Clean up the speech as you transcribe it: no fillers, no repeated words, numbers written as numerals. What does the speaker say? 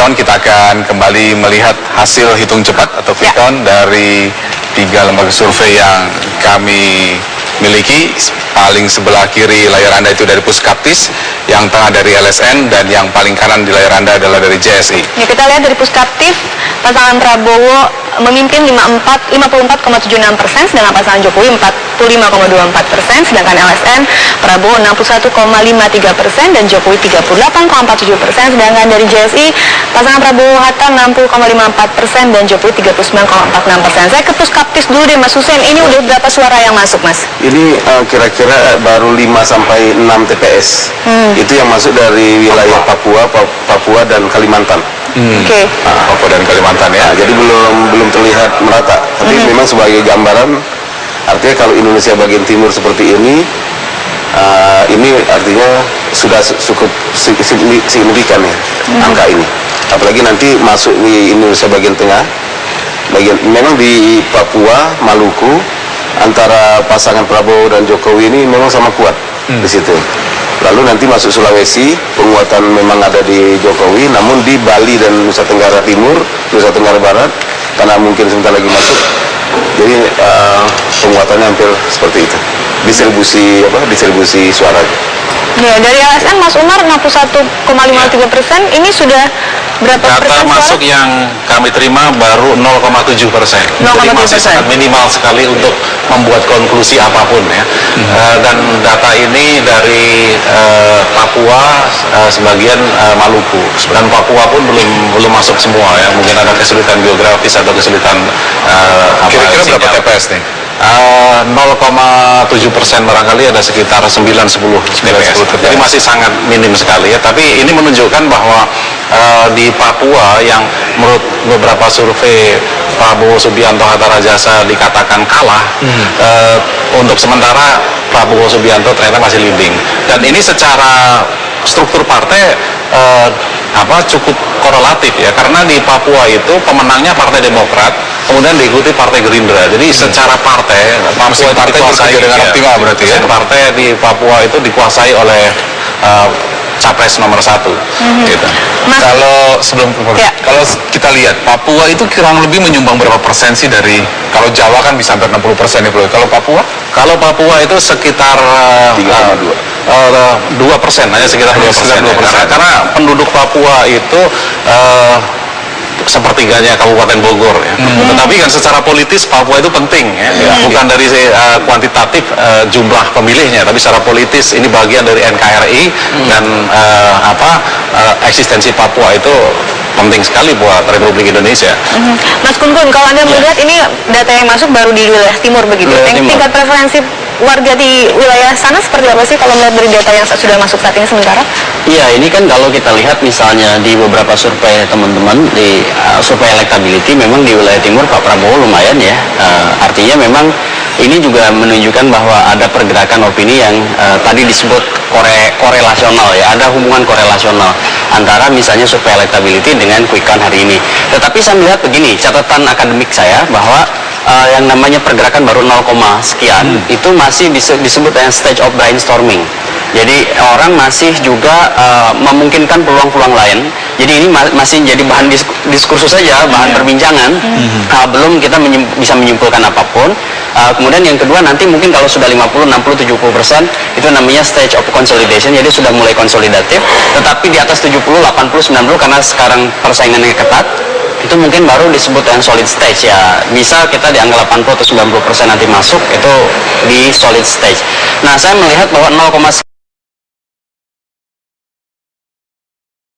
kawan-kawan, kita akan kembali melihat hasil hitung cepat atau quick count dari 3 lembaga survei yang kami miliki. Paling sebelah kiri layar Anda itu dari Puskaptis, yang tengah dari LSN, dan yang paling kanan di layar Anda adalah dari JSI. Ya, kita lihat dari Puskaptis, pasangan Prabowo memimpin 54,76%, sedangkan pasangan Jokowi 45,24%, sedangkan LSN Prabowo 61,53% dan Jokowi 38,47%, sedangkan dari JSI pasangan Prabowo Hatta 60,54% dan Jokowi 39,46%. Saya ke Puskaptis dulu deh, Mas Hussein. Ini udah berapa suara yang masuk, Mas? Ini kira-kira baru 5 sampai 6 TPS. Itu yang masuk dari wilayah Papua dan Kalimantan. Oke. Papua dan Kalimantan ya. Jadi belum terlihat merata. Tapi memang sebagai gambaran, artinya kalau Indonesia bagian timur seperti ini artinya sudah cukup signifikan ya angka ini. Apalagi nanti masuk di Indonesia bagian tengah, memang di Papua, Maluku, antara pasangan Prabowo dan Jokowi ini memang sama kuat di situ. Lalu nanti masuk Sulawesi, penguatan memang ada di Jokowi, namun di Bali dan Nusa Tenggara Timur, Nusa Tenggara Barat, karena mungkin sebentar lagi masuk, jadi penguatannya hampir seperti itu. Distribusi suara. Ya, dari LSN Mas Umar 61,53%, ini sudah berapa Data persen masuk suara? yang kami terima baru 0,7%. Jadi masih sangat minimal sekali untuk membuat konklusi apapun ya. Dan data ini dari Papua, sebagian Maluku, dan Papua pun belum masuk semua ya. Mungkin ada kesulitan geografis atau kesulitan Kira-kira berapa sinyal. TPS nih? 0,7% barangkali, ada sekitar 9-10 TPS. Jadi masih sangat minim sekali ya. Tapi ini menunjukkan bahwa di Papua yang menurut beberapa survei Prabowo Subianto Hatta Rajasa dikatakan kalah, untuk sementara Prabowo Subianto ternyata masih leading. Dan ini secara struktur partai cukup korelatif ya, karena di Papua itu pemenangnya Partai Demokrat, kemudian diikuti Partai Gerindra. Jadi secara partai Papua itu dikuasai dengan optimal berarti ya. Partai di Papua itu dikuasai oleh capres nomor 1. Gitu. Kalau kalau kita lihat Papua itu kurang lebih menyumbang berapa persen sih dari, kalau Jawa kan bisa hampir 60% ya, kalau Papua? Kalau Papua itu sekitar 2%, hanya sekitar 2%. Karena penduduk Papua itu sepertiganya Kabupaten Bogor ya. Tetapi kan secara politis Papua itu penting ya. Bukan dari kuantitatif jumlah pemilihnya, tapi secara politis ini bagian dari NKRI dan eksistensi Papua itu penting sekali buat Republik Indonesia. Mas Kun-kun, kalau Anda melihat ini data yang masuk baru di wilayah timur begitu. Tingkat preferensi warga di wilayah sana seperti apa sih kalau melihat dari data yang sudah masuk saat ini sementara? Iya, ini kan kalau kita lihat misalnya di beberapa survei teman-teman, di survei elektability, memang di wilayah timur Pak Prabowo lumayan ya. Artinya memang ini juga menunjukkan bahwa ada pergerakan opini yang tadi disebut korelasional ya, ada hubungan korelasional antara misalnya survei elektability dengan quick count hari ini. Tetapi saya melihat begini, catatan akademik saya bahwa yang namanya pergerakan baru 0, sekian itu masih disebut dengan stage of brainstorming. Jadi orang masih juga memungkinkan peluang-peluang lain. Jadi ini masih jadi bahan diskursus saja, bahan perbincangan. Belum kita bisa menyimpulkan apapun. Kemudian yang kedua, nanti mungkin kalau sudah 50, 60, 70% itu namanya stage of consolidation. Jadi sudah mulai konsolidatif. Tetapi di atas 70, 80, 90 karena sekarang persaingannya ketat, itu mungkin baru disebut yang solid stage ya. Bisa kita di angka 80 atau 90% nanti masuk, itu di solid stage. Nah, saya melihat bahwa 0,